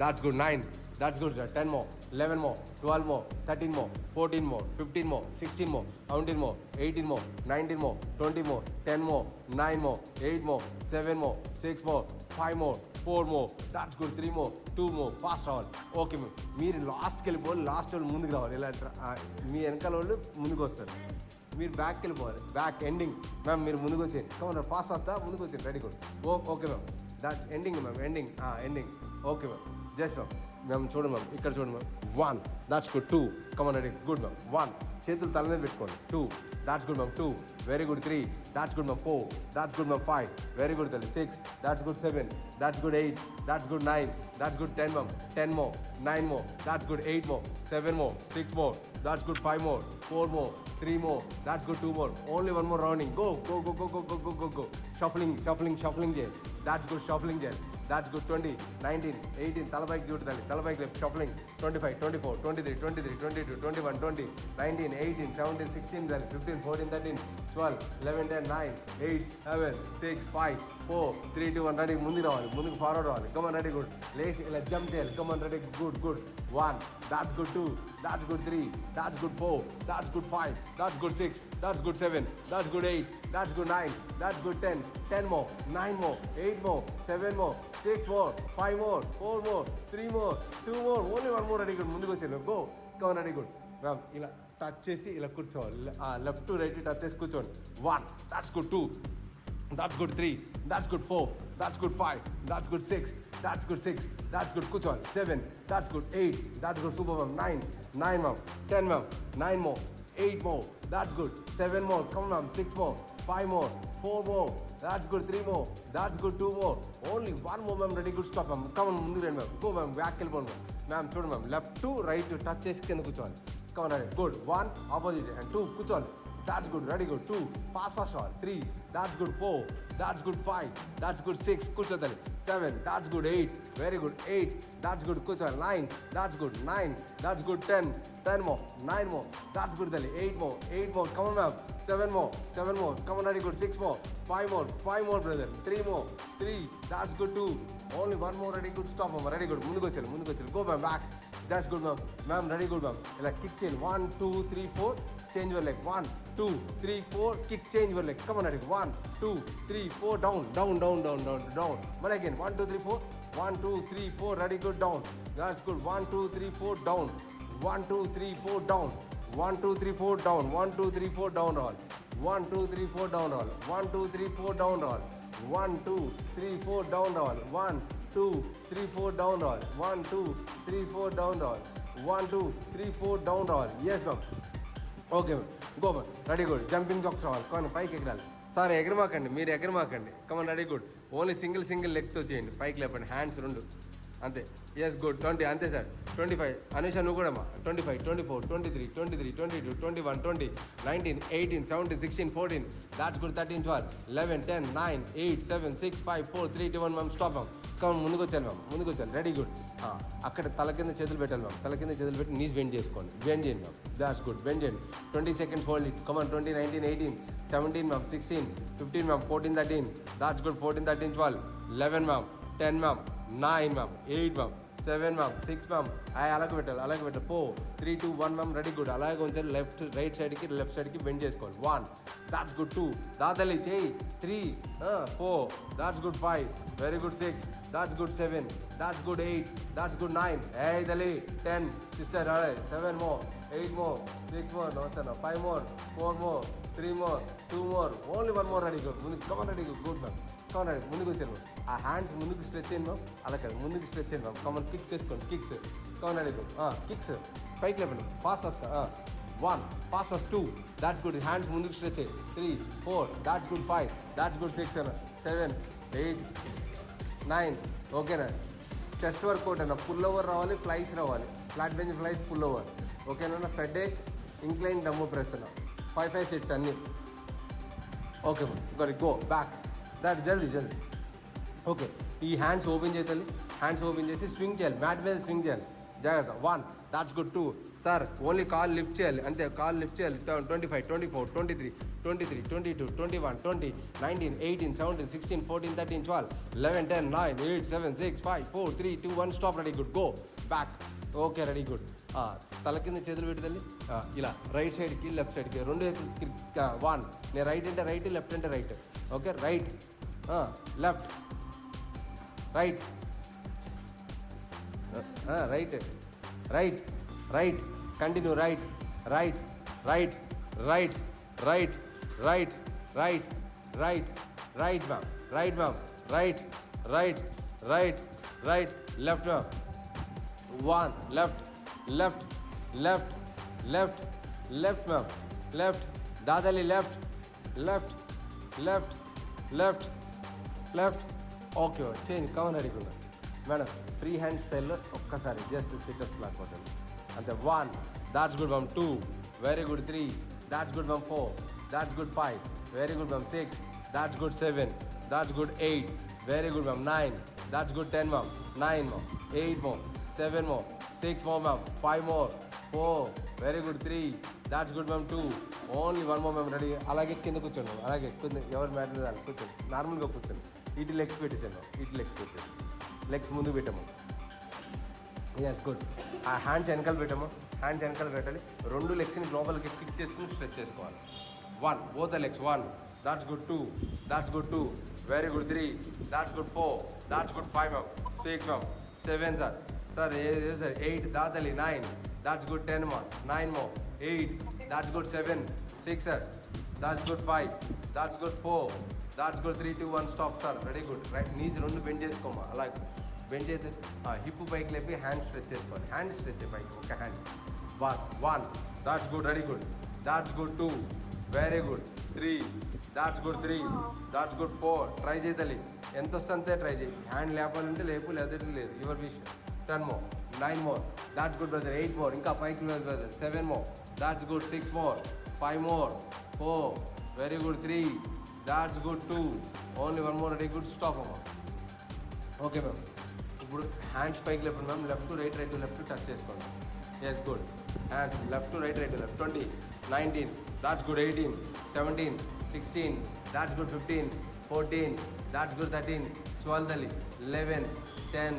that's good, 9, that's good, 10 more, 11 more, 12 more, 13 more, 14 more, 15 more, 16 more, 17 more, 18 more, 19 more, 20 more, 10 more, 9 more, 8 more, 7 more, 6 more, 5 more, 4 more, that's good, 3 more, 2 more, fast రావాలి. Okay మీరు లాస్ట్కి వెళ్ళిపోవాలి, last వాళ్ళు ముందుకు రావాలి. ఇలా మీ వెనకాల వాళ్ళు ముందుకు వస్తారు, మీరు బ్యాక్కి వెళ్ళిపోవాలి, బ్యాక్ ఎండింగ్. మ్యామ్ మీరు ముందుకు వచ్చేయండి, కమన్ ఫాస్ట్ ముందుకు వచ్చేయండి. Ready good. Okay ma'am, that ending ma'am, ending. Okay ma'am, just ma'am చూడండి మ్యామ్, ఇక్కడ చూడండి ma'am. 1, that's good. 2, come on ready, good ma'am. 1, చేతులు తల మీద పెట్టుకోండి. 2, that's good ma'am. 2, very good. 3, that's good ma'am. 4, that's good ma'am. 5, very good తల్లి. 6, that's good. 7, that's good. 8, that's good. 9, that's good. 10 ma'am. 10 more, 9 more, that's good. 8 more, 7 more, 6 more, that's good. 5 more, 4 more, 3 more, that's good. 2 more, only 1 more rounding. Go. Shuffling jail, that's good. Shuffling jail, that's good. 20, 19, 18, talabike చూడాలి, talabike left. Shuffling 25, 24, 23, 22, 21, 20, 19, 18, 17, 16, 15, 14, 13, 12, 11, 10, 9, 8, 7, 6, 5, 4, 3, 2, 1. Ready, ముందుకు రావాలి, ముందుకు forward రావాలి. Come on ready, good. లేచి ఇలా jump చేయాలి. Come on ready, good. 1, that's good. 2, that's good. 3, that's good. 4, that's good. 5, that's good. 6, that's good. 7, that's good. 8, that's good. 9, that's good. 10, 10 more, 9 more, 8 more, 7 more, 6 more, 5 more, 4 more, 3 more, 2 more, only 1 more. Ready, good. ముందుకు వచ్చేయాలి. Go. Come on ready, good. Ma'am ఇలా touch చేసి ఇలా కూర్చోవాలి, left to right touch చేసి కూర్చోండి. 1, that's good. 2, that's good. 3, that's good. 4, that's good. 5, that's good. 6, that's good. 6, that's good. కూర్చోవాలి. 7, that's good. 8, that's good. Super ma'am. 9 ma'am. 10 ma'am. 9 more, 8 more, that's good. 7 more, come on, 6 more, 5 more, 4 more, that's good. 3 more, that's good. 2 more, only 1 more ma'am. Ready, good. Stop ma'am. Come on, mundu రండి ma'am. Go ma'am, back వెళ్ళిపోండి ma'am. చూడండి ma'am, left to right to touch చేసి కింద కూర్చోవాలి. Come on, ready, good. 1, opposite and 2, కూర్చోవాలి. That's good. Ready, good. 2, fast రావాలి. 3, that's good. 4, that's good. 5, that's good. 6, కూర్చోవాలి. 7, that's good. 8, very good. 8, that's good. కూర్చోవాలి. 9, that's good. 9, that's good. 10 more, 9 more, that's good. 8 more, 8 more, come on ma'am. 7 more, come on, ready, good. 6 more, 5 more brother. 3 more, 3, that's good. 2, only 1 more. Ready, good. Stop ma'am. Ready, good. ముందుకు వచ్చేయాలి. Go ma'am, back. That's good ma'am. Ready, good ma'am. ఇలా kick చేయండి. 1, 2, 3, 4, change your leg. 1, 2, 3, 4, kick, change your leg. Come on, ready. 1, 2, 3, 4, down. But again, 1, 2, 3, 4, 1, 2, 3, 4, ready, good. Down, that's good. 1, 2, 3, 4, down. 1, 2, 3, 4, down. 1, 2, 3, 4, down. 1, 2, 3, 4, down roll. 1, 2, 3, 4, down roll. 1, 2, 3, 4, down roll. 1, 2, 3, 4, down roll. 1, 2, 3, 4, down roll. 1, 2, 3, 4, down roll. 1, 2, 3, 4, down roll. Yes ma'am. Okay ma'am. Go ma'am. Ready, good. Jumping jacks రావాలి. కానీ పైకి ఎగరాలి. Sir ఎగరమాకండి, మీరు ఎగరమాకండి. Come on, ready, good. Only single లెగ్తో చేయండి. పైకి లేపండి, హ్యాండ్స్ 2 అంతే. Yes, good. 20 అంతే సార్. 25 అనుష నువ్వు కూడా అమ్మా. 25, 24, 23, 22, 21, 20, 19, 18, 17, 16, 14, that's good. 13, 12, 11, 10, 9, 8, 7, 6, 5, 4, 3, 2, 1 ma'am. Stop ma'am. Come on, ముందుకు వచ్చాను మ్యామ్. Ready, good. అక్కడ తల కింద చేతులు పెట్టాలి మ్యామ్. తల కింద చేతులు పెట్టి నీస్ బెండ్ చేసుకోండి. బెండ్ చేయండి మ్యామ్. That's good. బెండ్ చేయండి. 20 seconds hold it. Come on. 20, 19, 18, 17 ma'am. 16, 15 ma'am. 14, 13, that's good. 14, 13, 12, 11 ma'am. 10 ma'am. 9 ma'am. 8 ma'am. 7 ma'am. 6 ma'am. అలాగే పెట్టాలి. 4, 3, 2, 1 మ్యామ్. Ready, good. అలాగే ఉంచాలి. రైట్ సైడ్కి బెండ్ చేసుకోవాలి. 1, దాట్స్ గుడ్. 2, దాతలి చేయి. 3, 4, that's good. 5, very good. 6, that's good. 7, that's good. 8, that's good. 9, దలి. 10, sister 7 more, 8 more, 6 more, నమస్తే 5 more, 4 more, 3 more, 2 more, only 1 more. Ready, good. ముందుకు come on. Ready, good ma'am. Come on, ready. ముందుకు వచ్చాను ma'am. ఆ hands ముందుకు stretch చేయండి ma'am. అలా కాదు, ముందుకు స్ట్రెచ్ చేయండి మ్యామ్. కమన్, కిక్స్ వేసుకోండి. Kicks. Come on, ready, good. Kicks పైకి లేపండి. Fast 1, fast 2, that's good. Hands ముందుకు స్ట్రెచ్ చేయి. 3, 4, that's good. 5, that's good. 6, 7, 8, 9, ఓకేనా. చెస్ట్ వర్కౌట్ అన్న. పుల్ ఓవర్ రావాలి, ఫ్లైస్ రావాలి. Flat bench flies, pull over. ఓకేనా. ఫెడేక్, ఇంక్లైన్, డమ్మో ప్రెస్ అన్న. 5 సెట్స్ అన్నీ. Okay ma'am. Go back. దాట్ జల్దీ. ఓకే. ఈ హ్యాండ్స్ ఓపెన్ చేయాలి. హ్యాండ్స్ ఓపెన్ చేసి స్వింగ్ చేయాలి. మ్యాట్ మీద స్వింగ్ చేయాలి. జాగ్రత్త. 1, దాట్స్ గుడ్ 2 సార్ ఓన్లీ కాల్ లిఫ్ట్ చేయాలి అంతే, కాల్ లిఫ్ట్ చేయాలి. 25, 24, 23, 22, 21, 20, 19, 18, 17, 16, 14, 13, 12, 11, 10, 9, 8, 7, 6, 5, 4, 3, 2, 1 stop. Ready good, go back. Okay ready good. తల కింద చేతులు పెట్టుదల్లి ఇలా రైట్ సైడ్కి లెఫ్ట్ సైడ్కి రెండు 1. నేను రైట్ అంటే రైట్, లెఫ్ట్ అంటే right. Okay right, left, right, right, right, right, continue right, right, right, right, right, right, right, right, right ma'am, right ma'am, right, right, right, right, left ma'am. 1 left, left, left, left, left ma'am, left దాదాలి, left, left, left, left, left. Okay చేయండి, cover అడిగున్నా madam. Free hand స్టైల్లో ఒక్కసారి just situps లాక్కోండి అంతే. 1 that's good ma'am. 2 very good. 3 that's good ma'am. 4 that's good. 5 very good ma'am. 6 that's good. 7 that's good. 8 very good ma'am. 9 that's good. 10 ma'am. 9 ma'am. 8 more. 7 more. 6 more ma'am. 5 more. 4 very good. 3 that's good ma'am. 2 only 1 more ma'am. Ready. అలాగే కింద కూర్చోండి, అలాగే కింద ఎవరు matter దాన్ని కూర్చోండి, నార్మల్గా కూర్చోండి. ఇటు లెగ్స్ పెట్టేసాను, ఇటు లెగ్స్ పెట్టేసి లెగ్స్ ముందు పెట్టాము. Yes good. ఆ హ్యాండ్స్ వెనకాల పెట్టాము, హ్యాండ్స్ వెనకాల పెట్టాలి. రెండు లెగ్స్ని లోపలికి కిక్ చేసుకుని స్ట్రెచ్ చేసుకోవాలి. 1 both the legs. 1 that's good. 2 that's good. 2 very good. 3 that's good. 4 that's good. 5 ma'am. 6 ma'am. 7 sir, sir sir 8 దాదాలి. 9 that's good. 10 more. 9 more. 8 that's good. 7 6 sir, that's good. 5 that's good. 4 that's good. 3 2 1 stop sir. Very good. Right knees రెండు bend చేసుకోమా, అలాగే bend చేస్తే hip పైకి లేపి hand stretch చేసుకోవాలి. Hand stretch పైకి ఒక hand. Boss 1 that's good. Ready good. That's good. 2 very good. 3 that's good. 3 that's good. 4 try చేయతలి, ఎంత వస్తే అంతే ట్రై చేయి. హ్యాండ్ లేపాలంటే లేపు, లేదంటే లేదు, your wish. 10 more. 9 more. That's good brother. 8 more. ఇంకా పైకి brother. 7 more. That's good. 6 more. 5 more. 4 very good. 3 that's good. 2 only 1 more. Ready good. Stop అమ్మా. Okay ma'am. ఇప్పుడు హ్యాండ్స్ పైకి లేపండి ma'am. Left to right, right to left touch చేసుకోండి. Yes good. Hands left to right, right to left. 20 19 that's good. 18 17 16 that's good. 15 14 that's good. 13 12 తల్లి. 11 10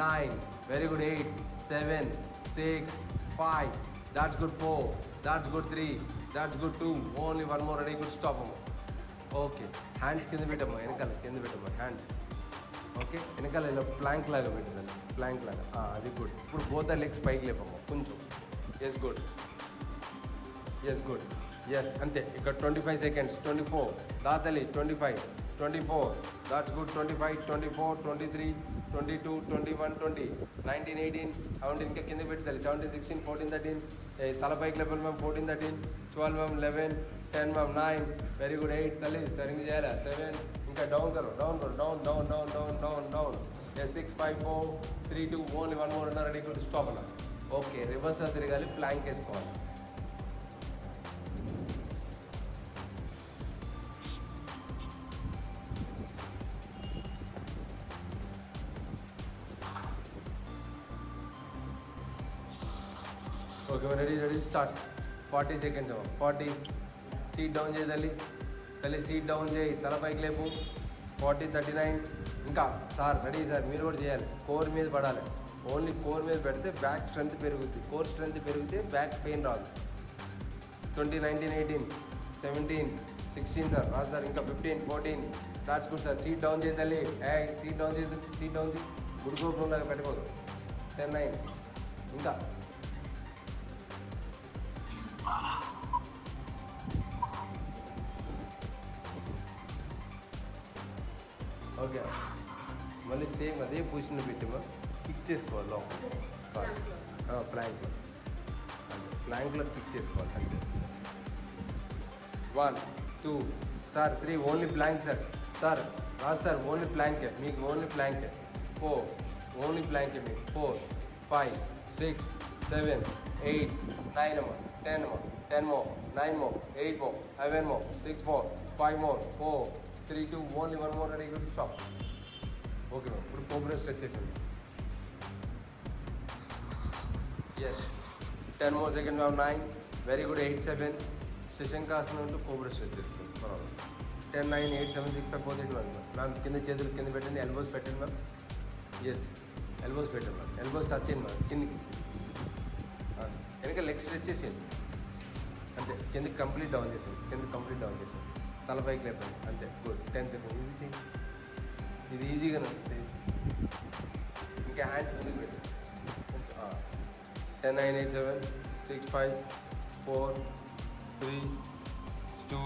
9 very good. 8 7 6 5 that's good. 4 that's good. 3 that's good. 2 only 1 more. Ready good. Stop అమ్మ. Okay hands కింద పెట్టమ్మా, వెనకాల కింద పెట్టమ్మా hands. Okay వెనకాల ఇలా Planck లాగా పెట్టాలి, ప్లాంక్ లాగా. అది గుడ్. ఇప్పుడు బోత్ లెగ్స్ పైకి లేపమ్మా కొంచెం. Yes good. Yes good. Yes అంతే. ఇక్కడ 25 seconds. 24 దాతలి. 25 24 that's good. 25 24 23 22 21 20 19 18 17 ఇంకా కింద పెట్టాలి. 17 16 14 13 తల పైకి లేపాలి ma'am. 14 13 12 ma'am. 11 10 ma'am. 9 very good. 8 తల్లి సరిగ్గా చేయాలి. 7 ఇంకా డౌన్ కరో, డౌన్ కరో, down down down down down down. 6 5 4 3 2 only 1 more ఉన్నారు. Ready good. స్టాప్ అన్న. ఓకే రివర్స్ తిరగాలి, ప్లాంక్ వేసుకోవాలి. Okay ready ready start. 40 seconds అవ్వ. 40 సీట్ డౌన్ చేయి తల్లి. తల్లి సీట్ డౌన్ చేయి, తల పైకి లేపు. 40 39 ఇంకా సార్ రెడీ సార్, మీరు కూడా చేయాలి. కోర్ మీద పడాలి. ఓన్లీ కోర్ మీద పెడితే బ్యాక్ స్ట్రెంత్ పెరుగుతుంది. కోర్ స్ట్రెంత్ పెరిగితే బ్యాక్ పెయిన్ రాదు. 20 19 18 17 16 సార్ రాదు సార్. ఇంకా 15 14 that's good sir. Seat down చేయి తల్లి. సీట్ డౌన్ చేసి, సీట్ డౌన్ చేసి గుడిగోపురం లాగా పెట్టుకోదు. 10 9 ఇంకా ఓకే. మళ్ళీ సేమ్ అదే పొజిషన్లో పెట్టామా, కిక్ చేసుకోవాలి లోపల ప్లాంక్లో. అంటే ప్లాంక్లో కిక్ చేసుకోవాలి అంతే. 1 2 sir. 3 only plank sir. Sir రాదు సార్, ఓన్లీ ప్లాంకే మీకు, ఓన్లీ ప్లాంకే. 4 ఓన్లీ ప్లాంకే మీకు. 4 5 6 7 8 9 అమ్మా. 10 అమ్మా. 10 more. 9 more. 8 more. 11 more. 6 more. 5 more. 4 3 2 only 1 more. Ready good. Stop. Okay ma'am. ఇప్పుడు కోబ్రా స్ట్రెచ్ చేసేది. Yes. 10 more seconds of 9. Very good. 8, 7. Seshankasana to cobra stretches. 10, 9, 8, 7, 6, 5, 4, 3, 2, 1. Ma'am, కింద చేతులు కింద పెట్టండి. ఎల్బోస్ పెట్టండి మ్యామ్. ఎస్, ఎల్బోస్ పెట్టండి మ్యామ్. ఎల్బోస్ టచ్ చేయండి ma'am చిన్నకి. వెనక లెగ్ స్ట్రెచ్ చేసేయండి అంతే. కిందకి కంప్లీట్ డౌన్ చేసాం. కిందకి కంప్లీట్ డౌన్ చేసాం. తల పైకి లేపండి అంతే. గుడ్. 10 సెకండ్స్. ఇది చేయి. ఇది ఈజీగానే చేయి. ఇంకా హ్యాండ్స్ ముందుకు పెట్టి 10, 9, 8, 7, 6, 5, 4, 3, 2,